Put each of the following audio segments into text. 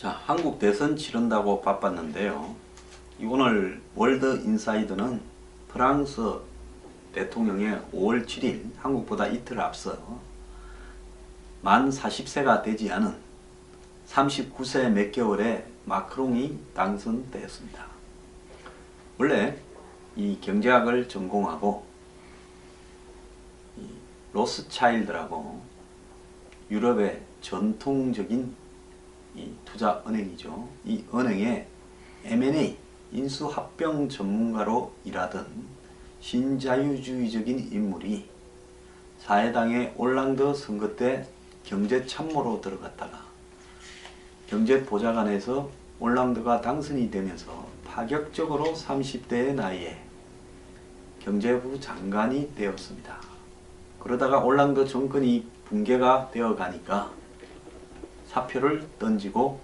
자, 한국 대선 치른다고 바빴는데요. 오늘 월드 인사이드는 프랑스 대통령의 5월 7일, 한국보다 이틀 앞서 만 40세가 되지 않은 39세 몇 개월에 마크롱이 당선되었습니다. 원래 이 경제학을 전공하고 로스차일드라고 유럽의 전통적인 이 투자은행이죠. 이 은행의 M&A 인수합병 전문가로 일하던 신자유주의적인 인물이 사회당의 올랑드 선거 때 경제참모로 들어갔다가 경제보좌관에서 올랑드가 당선이 되면서 파격적으로 30대의 나이에 경제부 장관이 되었습니다. 그러다가 올랑드 정권이 붕괴가 되어 가니까 사표를 던지고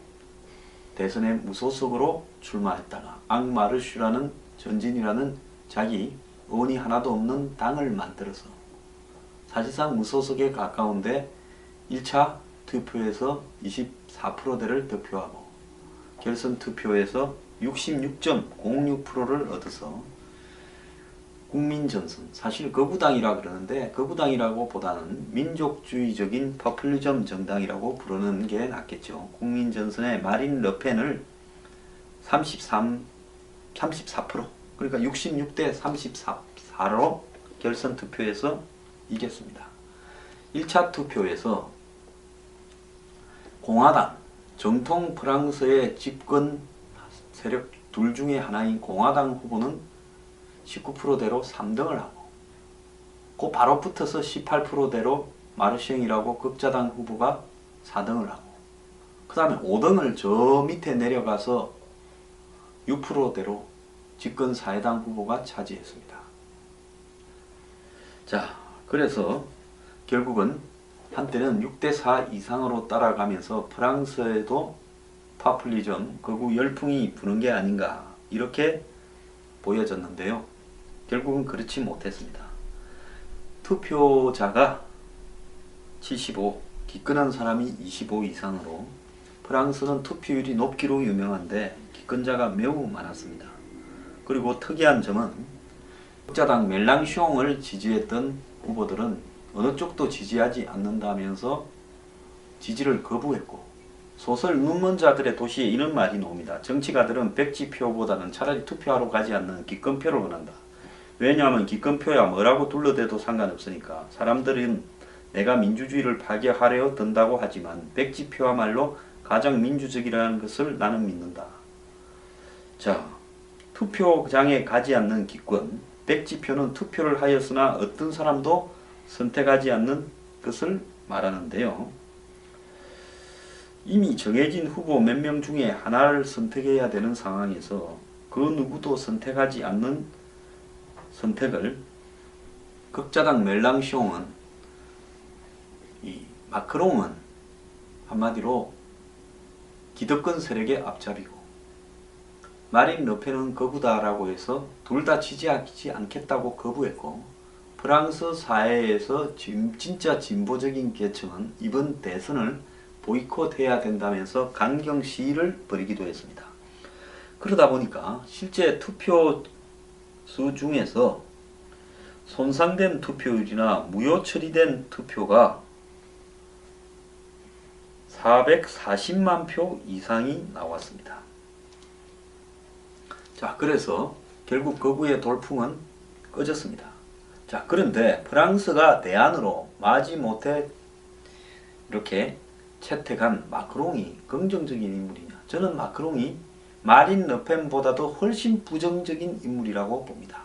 대선에 무소속으로 출마했다가 앙마르슈라는 전진이라는 자기 의원이 하나도 없는 당을 만들어서 사실상 무소속에 가까운데 1차 투표에서 24%대를 득표하고 결선 투표에서 66.06%를 얻어서 국민전선, 사실 거구당이라 그러는데 거구당이라고 보다는 민족주의적인 퍼퓰리즘 정당이라고 부르는 게 낫겠죠. 국민전선의 마린 르펜을 34% 그러니까 66대 34로 결선 투표에서 이겼습니다. 1차 투표에서 공화당, 정통 프랑스의 집권 세력 둘 중에 하나인 공화당 후보는 19%대로 3등을 하고 그 바로 붙어서 18%대로 마르셩이라고 극자당 후보가 4등을 하고 그 다음에 5등을 저 밑에 내려가서 6%대로 집권 사회당 후보가 차지했습니다. 자, 그래서 결국은 한때는 6대4 이상으로 따라가면서 프랑스에도 파퓰리즘, 극우 열풍이 부는 게 아닌가 이렇게 보여졌는데요. 결국은 그렇지 못했습니다. 투표자가 75, 기권한 사람이 25 이상으로 프랑스는 투표율이 높기로 유명한데 기권자가 매우 많았습니다. 그리고 특이한 점은 극자당 멜랑숑을 지지했던 후보들은 어느 쪽도 지지하지 않는다면서 지지를 거부했고 소설 눈먼 자들의 도시에 이런 말이 나옵니다. 정치가들은 백지표보다는 차라리 투표하러 가지 않는 기권표를 원한다. 왜냐하면 기권표야 뭐라고 둘러대도 상관없으니까. 사람들은 내가 민주주의를 파괴하려 든다고 하지만 백지표야말로 가장 민주적이라는 것을 나는 믿는다. 자, 투표장에 가지 않는 기권, 백지표는 투표를 하였으나 어떤 사람도 선택하지 않는 것을 말하는데요. 이미 정해진 후보 몇 명 중에 하나를 선택해야 되는 상황에서 그 누구도 선택하지 않는 선택을 극자당 멜랑숑은 이 마크롱은 한마디로 기득권 세력의 앞잡이고 마린 르펜은 거부다라고 해서 둘 다 지지하지 않겠다고 거부했고 프랑스 사회에서 진짜 진보적인 계층은 이번 대선을 보이콧해야 된다면서 강경 시위를 벌이기도 했습니다. 그러다 보니까 실제 투표수 중에서 손상된 투표율이나 무효 처리된 투표가 440만 표 이상이 나왔습니다. 자, 그래서 결국 거구의 돌풍은 꺼졌습니다. 자, 그런데 프랑스가 대안으로 마지못해 이렇게 채택한 마크롱이 긍정적인 인물이냐? 저는 마크롱이 마린 르펜보다도 훨씬 부정적인 인물이라고 봅니다.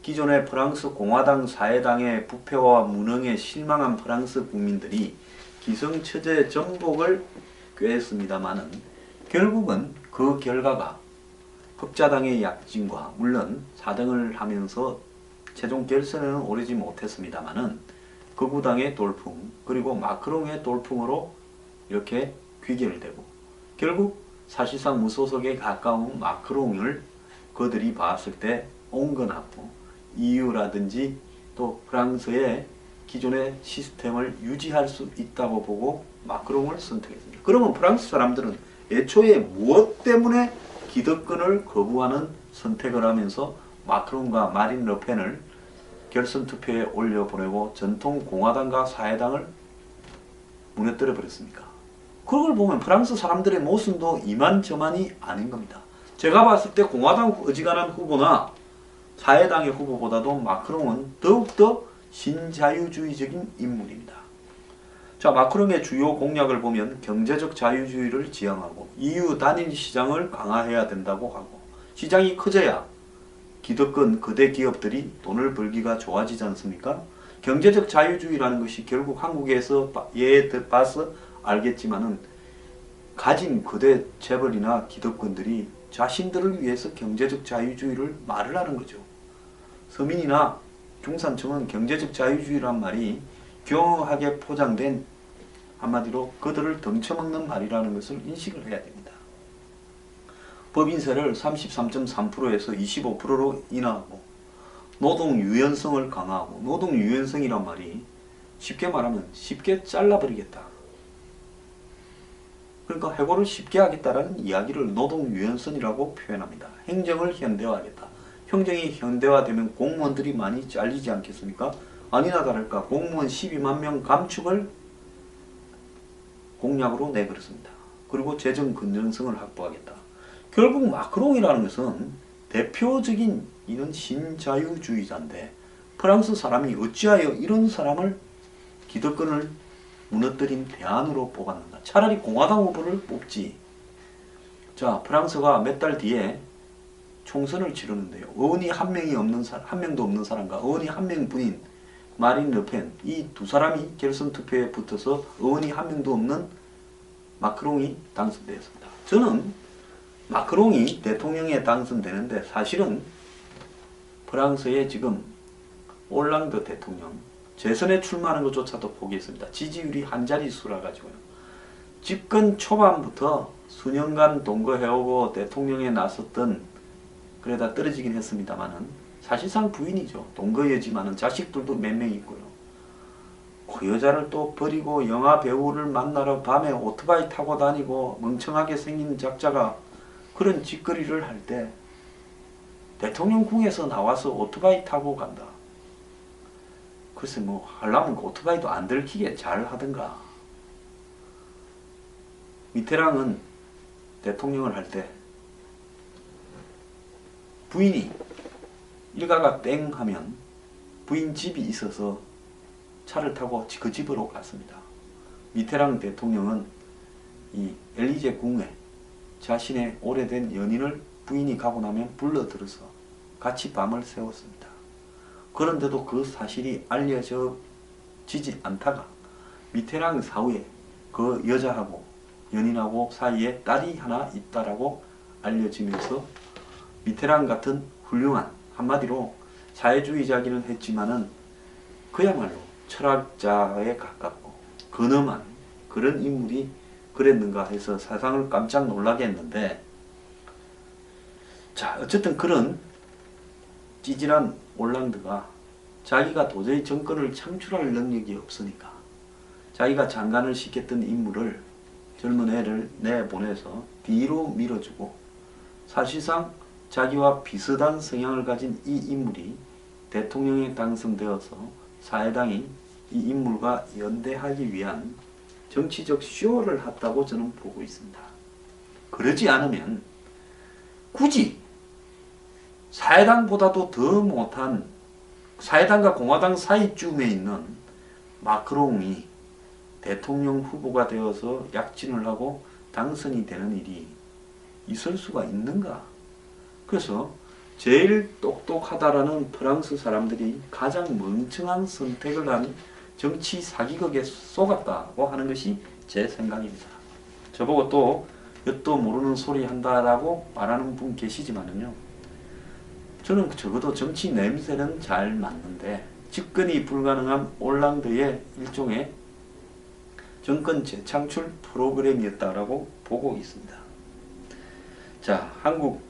기존의 프랑스 공화당 사회당의 부패와 무능에 실망한 프랑스 국민들이 기성처제 전복을 꾀했습니다마는 결국은 그 결과가 극자당의 약진과 물론 4등을 하면서 최종 결선에는 오르지 못했습니다마는 극우당의 돌풍 그리고 마크롱의 돌풍으로 이렇게 귀결되고 결국 사실상 무소속에 가까운 마크롱을 그들이 봤을 때 온건하고 EU라든지 또 프랑스의 기존의 시스템을 유지할 수 있다고 보고 마크롱을 선택했습니다. 그러면 프랑스 사람들은 애초에 무엇 때문에 기득권을 거부하는 선택을 하면서 마크롱과 마린 르펜을 결선 투표에 올려보내고 전통 공화당과 사회당을 무너뜨려 버렸습니까? 그걸 보면 프랑스 사람들의 모습도 이만저만이 아닌 겁니다. 제가 봤을 때 공화당 어지간한 후보나 사회당의 후보보다도 마크롱은 더욱더 신자유주의적인 인물입니다. 자, 마크롱의 주요 공약을 보면 경제적 자유주의를 지향하고 EU 단일 시장을 강화해야 된다고 하고, 시장이 커져야 기득권 거대 기업들이 돈을 벌기가 좋아지지 않습니까? 경제적 자유주의라는 것이 결국 한국에서 봐서 알겠지만은 가진 거대 재벌이나 기득권들이 자신들을 위해서 경제적 자유주의를 말을 하는 거죠. 서민이나 중산층은 경제적 자유주의란 말이 교묘하게 포장된, 한마디로 그들을 덩쳐먹는 말이라는 것을 인식을 해야 됩니다. 법인세를 33.3%에서 25%로 인하하고 노동 유연성을 강화하고, 노동 유연성이란 말이 쉽게 말하면 쉽게 잘라버리겠다. 그러니까 해고를 쉽게 하겠다라는 이야기를 노동 유연성이라고 표현합니다. 행정을 현대화하겠다. 행정이 현대화되면 공무원들이 많이 잘리지 않겠습니까? 아니나 다를까 공무원 12만 명 감축을 공약으로 내걸었습니다. 그리고 재정 건전성을 확보하겠다. 결국 마크롱이라는 것은 대표적인 이런 신자유주의자인데, 프랑스 사람이 어찌하여 이런 사람을 기득권을 무너뜨린 대안으로 뽑았는가? 차라리 공화당 후보를 뽑지. 자, 프랑스가 몇 달 뒤에 총선을 치르는데요. 의원이 한 명도 없는 사람과 의원이 한 명뿐인 마린 르펜, 이 두 사람이 결선 투표에 붙어서 의원이 한 명도 없는 마크롱이 당선되었습니다. 저는 마크롱이 대통령에 당선되는데 사실은 프랑스의 지금 올랑드 대통령 재선에 출마하는 것조차도 포기했습니다. 지지율이 한 자릿수라 가지고요. 집권 초반부터 수년간 동거해오고 대통령에 나섰던, 그러다 떨어지긴 했습니다만은 사실상 부인이죠. 동거여지만은 자식들도 몇 명 있고요. 그 여자를 또 버리고 영화 배우를 만나러 밤에 오토바이 타고 다니고 멍청하게 생긴 작자가 그런 짓거리를 할 때 대통령궁에서 나와서 오토바이 타고 간다. 글쎄 뭐 하려면 그 오토바이도 안 들키게 잘 하든가. 미테랑은 대통령을 할 때 부인이 일가가 땡 하면 부인 집이 있어서 차를 타고 그 집으로 갔습니다. 미테랑 대통령은 이 엘리제 궁에 자신의 오래된 연인을 부인이 가고 나면 불러들어서 같이 밤을 새웠습니다. 그런데도 그 사실이 알려지지 않다가 미테랑 사후에 그 여자하고 연인하고 사이에 딸이 하나 있다라고 알려지면서 미테랑 같은 훌륭한, 한마디로 사회주의자기는 했지만은 그야말로 철학자에 가깝고 근엄한 그런 인물이 그랬는가 해서 세상을 깜짝 놀라게 했는데, 자, 어쨌든 그런 찌질한 올랑드가 자기가 도저히 정권을 창출할 능력이 없으니까 자기가 장관을 시켰던 인물을, 젊은 애를 내보내서 뒤로 밀어주고, 사실상 자기와 비슷한 성향을 가진 이 인물이 대통령에 당선되어서 사회당이 이 인물과 연대하기 위한 정치적 쇼를 했다고 저는 보고 있습니다. 그러지 않으면 굳이 사회당보다도 더 못한, 사회당과 공화당 사이쯤에 있는 마크롱이 대통령 후보가 되어서 약진을 하고 당선이 되는 일이 있을 수가 있는가? 그래서 제일 똑똑하다라는 프랑스 사람들이 가장 멍청한 선택을 한 정치 사기극에 속았다고 하는 것이 제 생각입니다. 저보고 또 엿도 모르는 소리 한다라고 말하는 분 계시지만은요, 저는 적어도 정치 냄새는 잘 맡는데 집권이 불가능한 올랑드의 일종의 정권 재창출 프로그램이었다라고 보고 있습니다. 자, 한국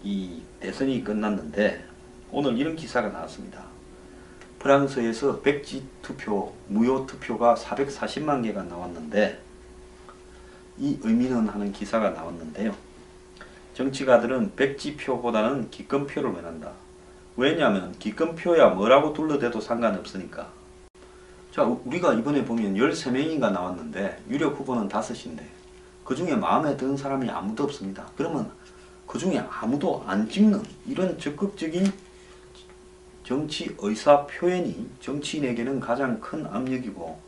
이 대선이 끝났는데 오늘 이런 기사가 나왔습니다. 프랑스에서 백지 투표, 무효 투표가 440만 개가 나왔는데, 이 의미는 하는 기사가 나왔는데요. 정치가들은 백지표보다는 기권표를 원한다. 왜냐하면 기권표야 뭐라고 둘러대도 상관없으니까. 자, 우리가 이번에 보면 13명인가 나왔는데 유력 후보는 5인데 그 중에 마음에 드는 사람이 아무도 없습니다. 그러면 그 중에 아무도 안 찍는 이런 적극적인 정치 의사 표현이 정치인에게는 가장 큰 압력이고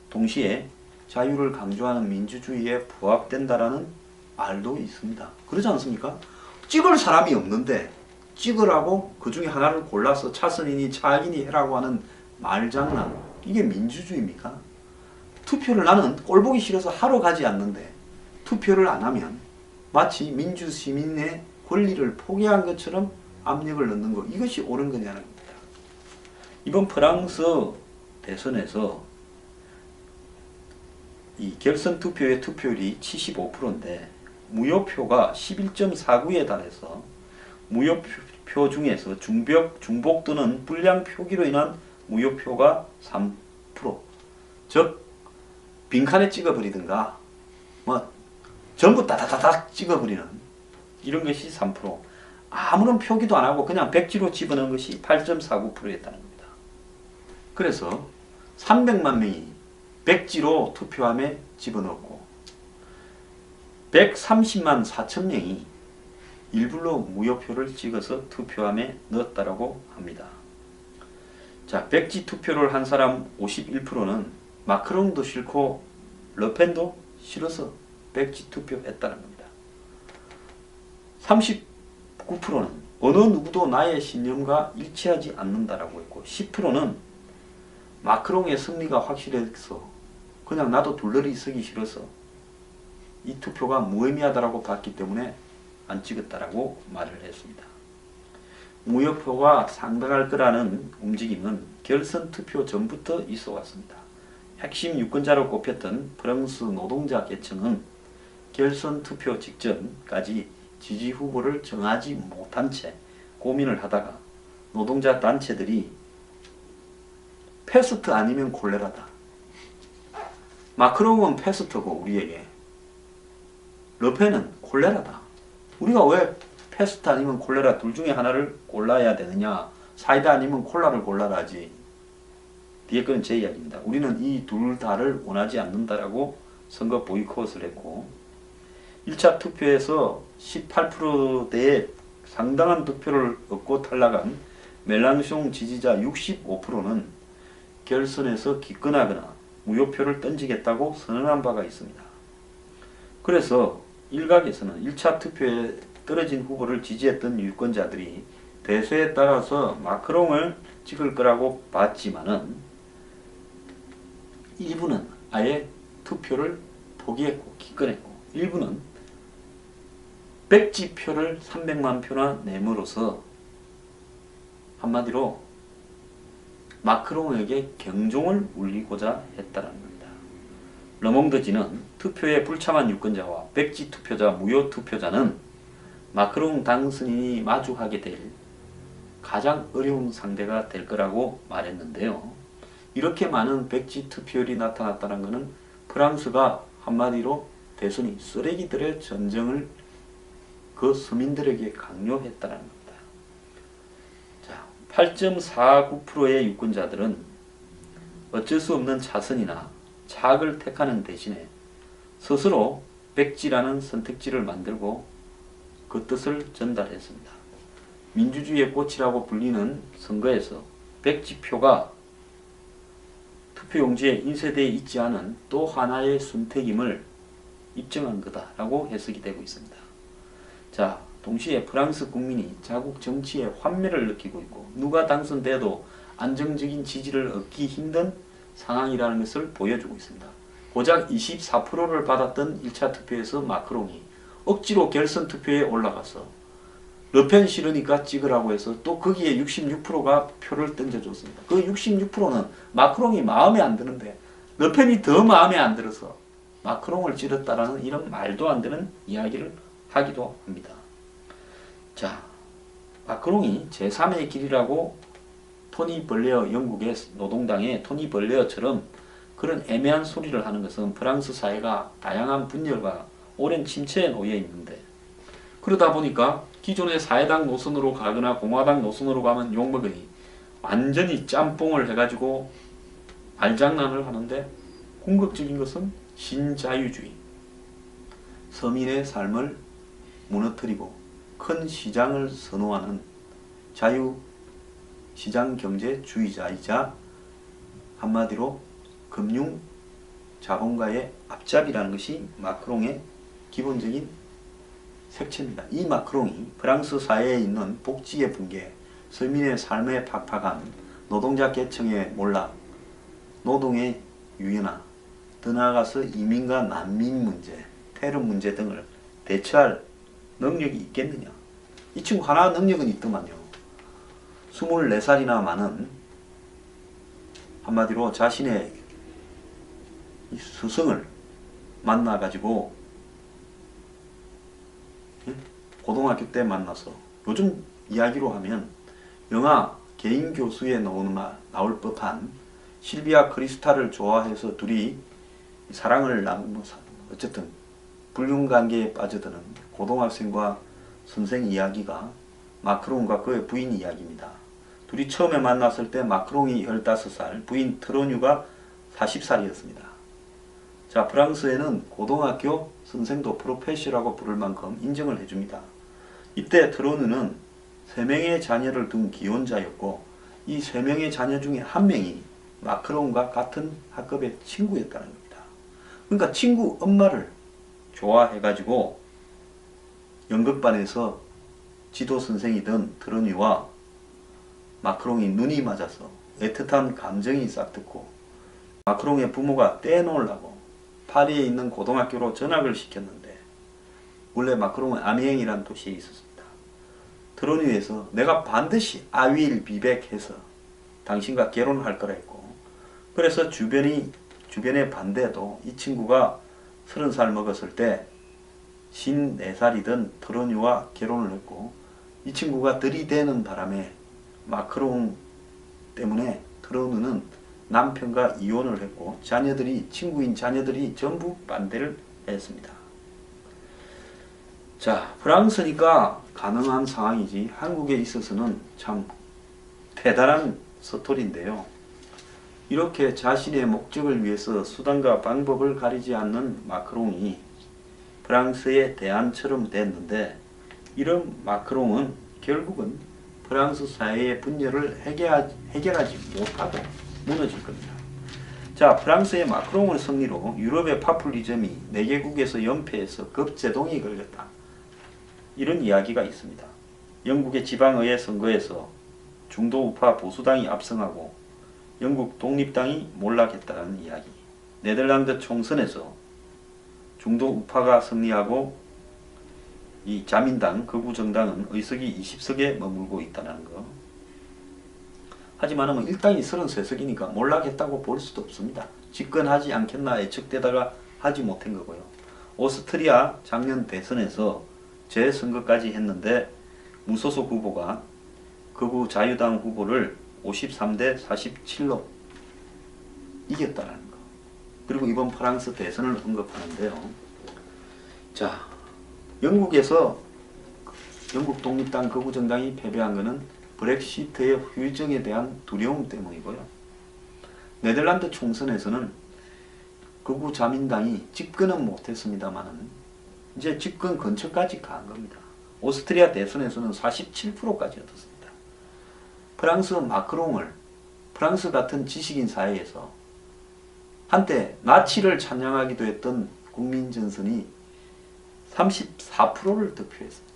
동시에 자유를 강조하는 민주주의에 부합된다라는 말도 있습니다. 그러지 않습니까? 찍을 사람이 없는데 찍으라고 그 중에 하나를 골라서 차선이니 차악이니 해라고 하는 말장난, 이게 민주주의입니까? 투표를 나는 꼴보기 싫어서 하러 가지 않는데 투표를 안 하면 마치 민주시민의 권리를 포기한 것처럼 압력을 넣는 것, 이것이 옳은 거냐는 겁니다. 이번 프랑스 대선에서 이 결선 투표의 투표율이 75%인데 무효표가 11.49에 달해서 무효표 중에서 중복 또는 불량 표기로 인한 무효표가 3%, 즉 빈칸에 찍어버리든가 뭐 전부 다다다닥 찍어버리는 이런 것이 3%, 아무런 표기도 안하고 그냥 백지로 집어넣은 것이 8.49%였다는 겁니다. 그래서 300만 명이 백지로 투표함에 집어넣었고 130만 4천 명이 일부러 무효표를 찍어서 투표함에 넣었다라고 합니다. 자, 백지 투표를 한 사람 51%는 마크롱도 싫고 르펜도 싫어서 백지 투표했다는 겁니다. 39%는 어느 누구도 나의 신념과 일치하지 않는다라고 했고 10%는 마크롱의 승리가 확실해서 그냥 나도 둘러리 서기 싫어서 이 투표가 무의미하다라고 봤기 때문에 안 찍었다라고 말을 했습니다. 무효표가 상당할 거라는 움직임은 결선 투표 전부터 있어 왔습니다. 핵심 유권자로 꼽혔던 프랑스 노동자 계층은 결선 투표 직전까지 지지 후보를 정하지 못한 채 고민을 하다가 노동자 단체들이 패스트 아니면 콜레라다. 마크롱은 패스트고 우리에게 르펜은 콜레라다. 우리가 왜 패스트 아니면 콜레라 둘 중에 하나를 골라야 되느냐, 사이다 아니면 콜라를 골라라지. 뒤에 건 제 이야기입니다. 우리는 이 둘 다를 원하지 않는다라고 선거 보이콧을 했고 1차 투표에서 18%대의 상당한 득표를 얻고 탈락한 멜랑숑 지지자 65%는 결선에서 기권하거나 무효표를 던지겠다고 선언한 바가 있습니다. 그래서 일각에서는 1차 투표에 떨어진 후보를 지지했던 유권자들이 대세에 따라서 마크롱을 찍을 거라고 봤지만은 일부는 아예 투표를 포기했고 기권했고 일부는 백지표를 300만 표나 내므로써 한마디로 마크롱에게 경종을 울리고자 했다는 겁니다. 르몽드지는 투표에 불참한 유권자와 백지 투표자, 무효 투표자는 마크롱 당선인이 마주하게 될 가장 어려운 상대가 될 거라고 말했는데요. 이렇게 많은 백지 투표율이 나타났다는 것은 프랑스가 한마디로 대선이 쓰레기들의 전쟁을 그 서민들에게 강요했다는 겁니다. 자, 8.49%의 유권자들은 어쩔 수 없는 차선이나 차악을 택하는 대신에 스스로 백지라는 선택지를 만들고 그 뜻을 전달했습니다. 민주주의의 꽃이라고 불리는 선거에서 백지표가 투표용지에 인쇄되어 있지 않은 또 하나의 선택임을 입증한 거다라고 해석이 되고 있습니다. 자, 동시에 프랑스 국민이 자국 정치에 환멸을 느끼고 있고 누가 당선돼도 안정적인 지지를 얻기 힘든 상황이라는 것을 보여주고 있습니다. 고작 24%를 받았던 1차 투표에서 마크롱이 억지로 결선 투표에 올라가서 르펜 싫으니까 찍으라고 해서 또 거기에 66%가 표를 던져줬습니다. 그 66%는 마크롱이 마음에 안 드는데 르펜이 더 마음에 안 들어서 마크롱을 찌렀다라는 이런 말도 안 되는 이야기를 하기도 합니다. 자, 마크롱이 제3의 길이라고 토니 블레어, 영국의 노동당의 토니 블레어처럼 그런 애매한 소리를 하는 것은 프랑스 사회가 다양한 분열과 오랜 침체에 놓여 있는데, 그러다 보니까 기존의 사회당 노선으로 가거나 공화당 노선으로 가면 욕먹으니 완전히 짬뽕을 해가지고 말장난을 하는데, 궁극적인 것은 신자유주의, 서민의 삶을 무너뜨리고 큰 시장을 선호하는 자유시장경제주의자이자 한마디로 금융 자본가의 앞잡이라는 것이 마크롱의 기본적인 색채입니다. 이 마크롱이 프랑스 사회에 있는 복지의 붕괴, 서민의 삶의 팍팍함, 노동자 계층의 몰락, 노동의 유연화, 더 나아가서 이민과 난민 문제, 테러 문제 등을 대처할 능력이 있겠느냐. 이 친구 하나 능력은 있더만요. 24살이나 많은, 한마디로 자신의 스승을 만나가지고 고등학교 때 만나서, 요즘 이야기로 하면 영화 개인 교수에 나올 법한 실비아 크리스탈을 좋아해서 둘이 사랑을 어쨌든 불륜관계에 빠져드는 고등학생과 선생 이야기가 마크롱과 그의 부인 이야기입니다. 둘이 처음에 만났을 때 마크롱이 15살, 부인 트로뉴가 40살이었습니다. 자, 프랑스에는 고등학교 선생도 프로페시라고 부를 만큼 인정을 해줍니다. 이때 트로뉴는 3명의 자녀를 둔 기혼자였고, 이 3명의 자녀 중에 1명이 마크롱과 같은 학급의 친구였다는 겁니다. 그러니까 친구 엄마를 좋아해가지고 연극반에서 지도선생이던 트로뉴와 마크롱이 눈이 맞아서 애틋한 감정이 싹트고, 마크롱의 부모가 떼놓으려고 파리에 있는 고등학교로 전학을 시켰는데, 원래 마크롱은 아미엥이라는 도시에 있었습니다. 트로뉴에서 내가 반드시 아윌 비백해서 당신과 결혼할 거라 했고, 그래서 주변의 반대도 이 친구가 30살 먹었을 때 54살이던 트로뉴와 결혼을 했고, 이 친구가 들이대는 바람에 마크롱 때문에 트로뉴는 남편과 이혼을 했고, 친구인 자녀들이 전부 반대를 했습니다. 자, 프랑스니까 가능한 상황이지 한국에 있어서는 참 대단한 스토리인데요. 이렇게 자신의 목적을 위해서 수단과 방법을 가리지 않는 마크롱이 프랑스의 대안처럼 됐는데, 이런 마크롱은 결국은 프랑스 사회의 분열을 해결하지 못하고 무너질 겁니다. 자, 프랑스의 마크롱의 승리로 유럽의 파퓰리즘이 4개국에서 연패해서 급제동이 걸렸다. 이런 이야기가 있습니다. 영국의 지방의회 선거에서 중도 우파 보수당이 압승하고 영국 독립당이 몰락했다는 이야기. 네덜란드 총선에서 중도 우파가 승리하고 이 자민당 극우 정당은 의석이 20석에 머물고 있다는 거. 하지만 일당이 33석이니까 몰락했다고 볼 수도 없습니다. 집권하지 않겠나 예측되다가 하지 못한 거고요. 오스트리아 작년 대선에서 재선거까지 했는데 무소속 후보가 극우 자유당 후보를 53대 47로 이겼다는 거. 그리고 이번 프랑스 대선을 언급하는데요. 자, 영국에서 영국 독립당 극우 정당이 패배한 것은 브렉시트의 후유증에 대한 두려움 때문이고요. 네덜란드 총선에서는 극우 자민당이 집권은 못했습니다만 이제 집권 근처까지 간 겁니다. 오스트리아 대선에서는 47%까지 얻었습니다. 프랑스 마크롱을 프랑스 같은 지식인 사회에서 한때 나치를 찬양하기도 했던 국민전선이 34%를 득표했습니다.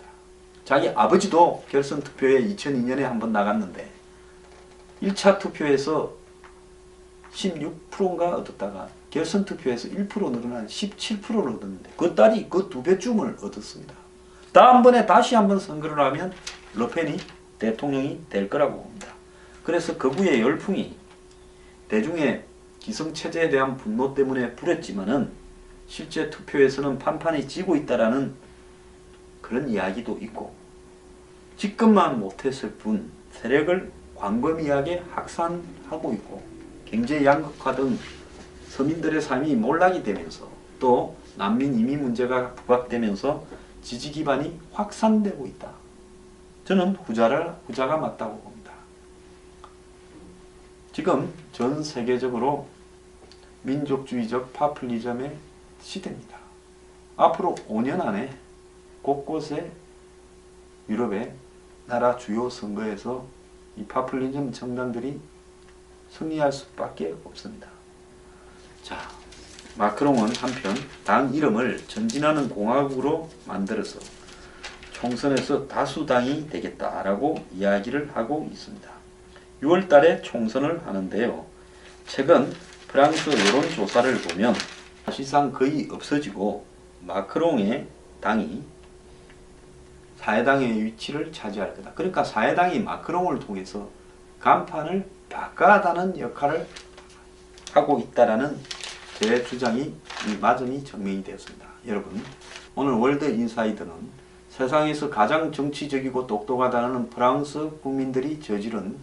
자기 아버지도 결선 투표에 2002년에 한번 나갔는데 1차 투표에서 16%인가 얻었다가 결선 투표에서 1% 늘어난 17%를 얻었는데 그 딸이 그 2배쯤을 얻었습니다. 다음번에 다시 한번 선거를 하면 르펜이 대통령이 될 거라고 봅니다. 그래서 극우의 열풍이 대중의 기성체제에 대한 분노 때문에 불었지만은 실제 투표에서는 판판이 지고 있다라는 그런 이야기도 있고, 집권만 못했을 뿐 세력을 광범위하게 확산하고 있고 경제 양극화 등 서민들의 삶이 몰락이 되면서 또 난민 이민 문제가 부각되면서 지지 기반이 확산되고 있다. 저는 후자가 맞다고 봅니다. 지금 전 세계적으로 민족주의적 파퓰리즘의 시대입니다. 앞으로 5년 안에 곳곳에 유럽의 나라 주요 선거에서 이 파퓰리즘 정당들이 승리할 수밖에 없습니다. 자, 마크롱은 한편 당 이름을 전진하는 공화국으로 만들어서 총선에서 다수당이 되겠다라고 이야기를 하고 있습니다. 6월 달에 총선을 하는데요. 최근 프랑스 여론조사를 보면 사실상 거의 없어지고 마크롱의 당이 사회당의 위치를 차지할 거다. 그러니까 사회당이 마크롱을 통해서 간판을 바꿔다는 역할을 하고 있다라는 제 주장이 마저니 증명이 되었습니다. 여러분, 오늘 월드 인사이드는 세상에서 가장 정치적이고 똑똑하다는 프랑스 국민들이 저지른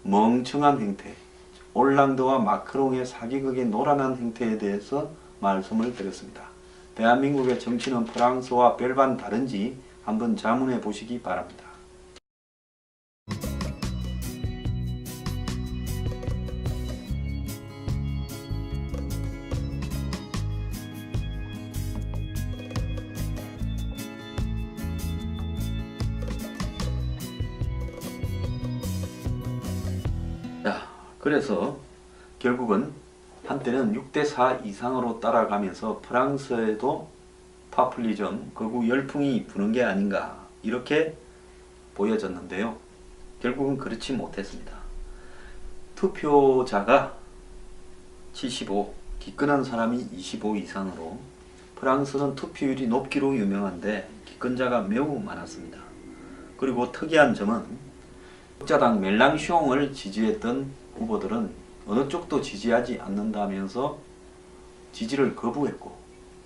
멍청한 행태, 올랑드와 마크롱의 사기극의 노란한 행태에 대해서 말씀을 드렸습니다. 대한민국의 정치는 프랑스와 별반 다른지 한번 자문해 보시기 바랍니다. 자, 그래서 결국은 한때는 6대4 이상으로 따라가면서 프랑스에도 파퓰리즘, 극우 열풍이 부는 게 아닌가 이렇게 보여졌는데요. 결국은 그렇지 못했습니다. 투표자가 75, 기권한 사람이 25 이상으로 프랑스는 투표율이 높기로 유명한데 기권자가 매우 많았습니다. 그리고 특이한 점은 적자당 멜랑숑을 지지했던 후보들은 어느 쪽도 지지하지 않는다면서 지지를 거부했고,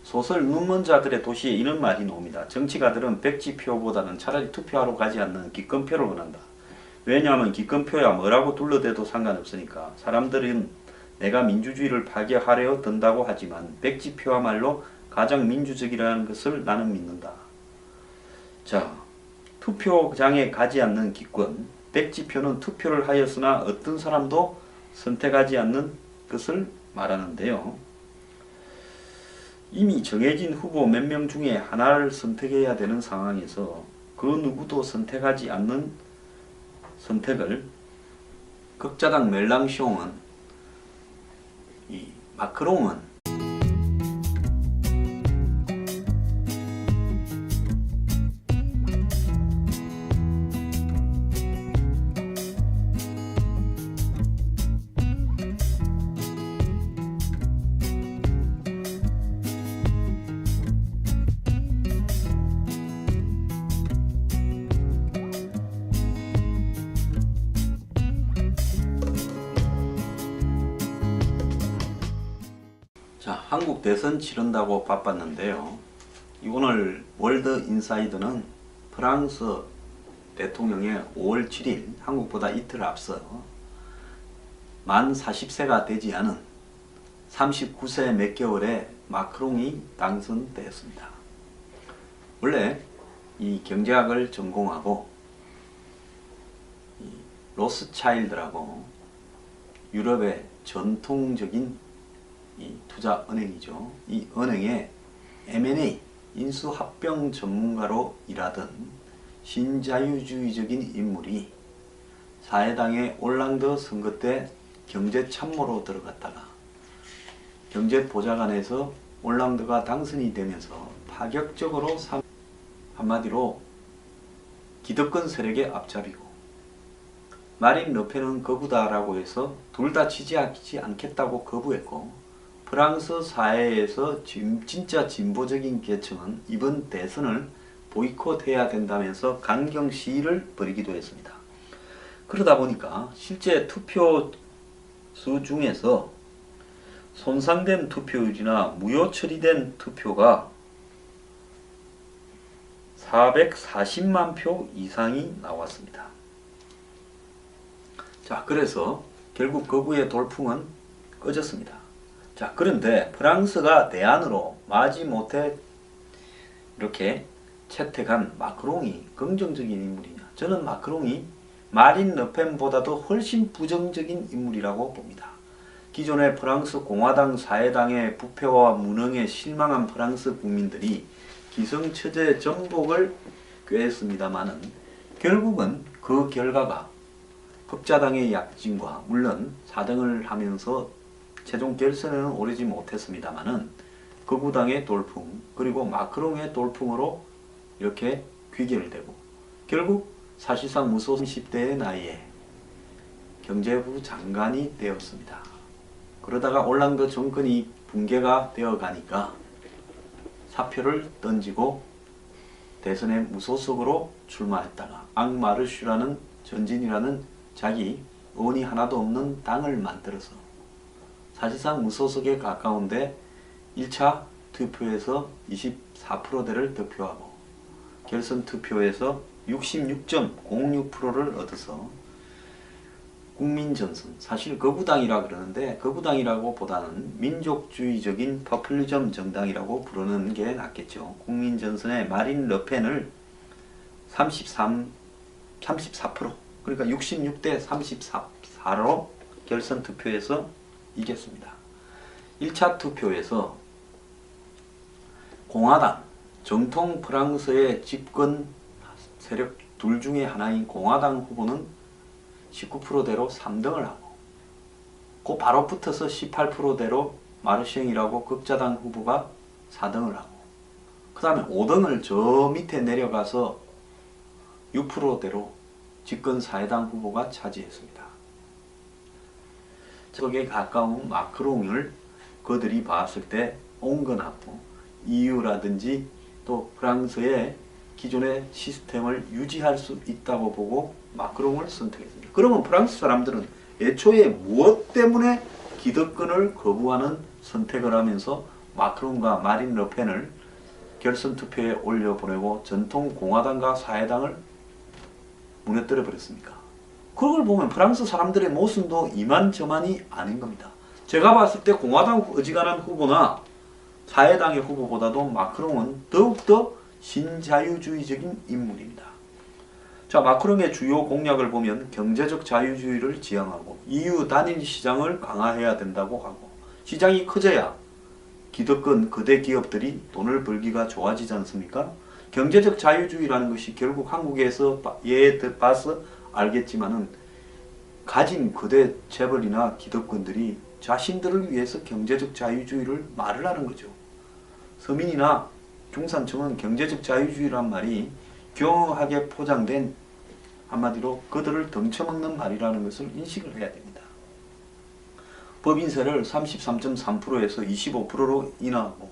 소설 눈먼 자들의 도시에 이런 말이 나옵니다. 정치가들은 백지표보다는 차라리 투표하러 가지 않는 기권표를 원한다. 왜냐하면 기권표야 뭐라고 둘러대도 상관없으니까. 사람들은 내가 민주주의를 파괴하려 든다고 하지만 백지표야말로 가장 민주적이라는 것을 나는 믿는다. 자, 투표장에 가지 않는 기권, 백지표는 투표를 하였으나 어떤 사람도 선택하지 않는 것을 말하는데요. 이미 정해진 후보 몇 명 중에 하나를 선택해야 되는 상황에서 그 누구도 선택하지 않는 선택을 극자당 멜랑숑은, 이 마크롱은 한국 대선 치른다고 바빴는데요. 오늘 월드 인사이드는 프랑스 대통령의 5월 7일, 한국보다 이틀 앞서 만 40세가 되지 않은 39세 몇 개월에 마크롱이 당선되었습니다. 원래 이 경제학을 전공하고 로스차일드라고 유럽의 전통적인 이 투자은행이죠. 이 은행의 M&A 인수합병 전문가로 일하던 신자유주의적인 인물이 사회당의 올랑드 선거 때 경제참모로 들어갔다가 경제보좌관에서 올랑드가 당선이 되면서 파격적으로 한마디로 기득권 세력의 앞잡이고, 마린 르펜은 거부다라고 해서 둘 다 지지하지 않겠다고 거부했고, 프랑스 사회에서 진짜 진보적인 계층은 이번 대선을 보이콧해야 된다면서 강경 시위를 벌이기도 했습니다. 그러다 보니까 실제 투표수 중에서 손상된 투표율이나 무효 처리된 투표가 440만 표 이상이 나왔습니다. 자, 그래서 결국 거부의 돌풍은 꺼졌습니다. 자, 그런데 프랑스가 대안으로 마지못해 이렇게 채택한 마크롱이 긍정적인 인물이냐? 저는 마크롱이 마린 르펜보다도 훨씬 부정적인 인물이라고 봅니다. 기존의 프랑스 공화당 사회당의 부패와 무능에 실망한 프랑스 국민들이 기성처제 전복을 꾀했습니다마는 결국은 그 결과가 흑자당의 약진과 물론 4등을 하면서 최종 결선에는 오르지 못했습니다마는 극우당의 돌풍 그리고 마크롱의 돌풍으로 이렇게 귀결되고 결국 사실상 무소 30대의 나이에 경제부 장관이 되었습니다. 그러다가 올랑드 정권이 붕괴가 되어 가니까 사표를 던지고 대선에 무소속으로 출마했다가 앙마르슈라는 전진이라는 자기 의원이 하나도 없는 당을 만들어서 사실상 무소속에 가까운데 1차 투표에서 24%대를 득표하고 결선 투표에서 66.06%를 얻어서 국민전선, 사실 거부당이라 그러는데 거부당이라고 보다는 민족주의적인 퍼퓰리즘 정당이라고 부르는 게 낫겠죠. 국민전선에 마린 르펜을 34% 그러니까 66대 34로 결선 투표에서 이겼습니다. 1차 투표에서 공화당, 정통 프랑스의 집권 세력 둘 중에 하나인 공화당 후보는 19%대로 3등을 하고 그 바로 붙어서 18%대로 마르셩이라고 극자당 후보가 4등을 하고 그 다음에 5등을 저 밑에 내려가서 6%대로 집권 사회당 후보가 차지했습니다. 적에 가까운 마크롱을 그들이 봤을 때 온건하고 EU라든지 또 프랑스의 기존의 시스템을 유지할 수 있다고 보고 마크롱을 선택했습니다. 그러면 프랑스 사람들은 애초에 무엇 때문에 기득권을 거부하는 선택을 하면서 마크롱과 마린 르펜을 결선 투표에 올려보내고 전통 공화당과 사회당을 무너뜨려 버렸습니까? 그걸 보면 프랑스 사람들의 모순도 이만저만이 아닌 겁니다. 제가 봤을 때 공화당 어지간한 후보나 사회당의 후보보다도 마크롱은 더욱더 신자유주의적인 인물입니다. 자, 마크롱의 주요 공약을 보면 경제적 자유주의를 지향하고 EU 단일 시장을 강화해야 된다고 하고 시장이 커져야 기득권 거대 기업들이 돈을 벌기가 좋아지지 않습니까? 경제적 자유주의라는 것이 결국 한국에서 예에 봐서 알겠지만은 가진 거대 재벌이나 기득권들이 자신들을 위해서 경제적 자유주의를 말을 하는 거죠. 서민이나 중산층은 경제적 자유주의란 말이 교묘하게 포장된 한마디로 그들을 덩쳐먹는 말이라는 것을 인식을 해야 됩니다. 법인세를 33.3%에서 25%로 인하하고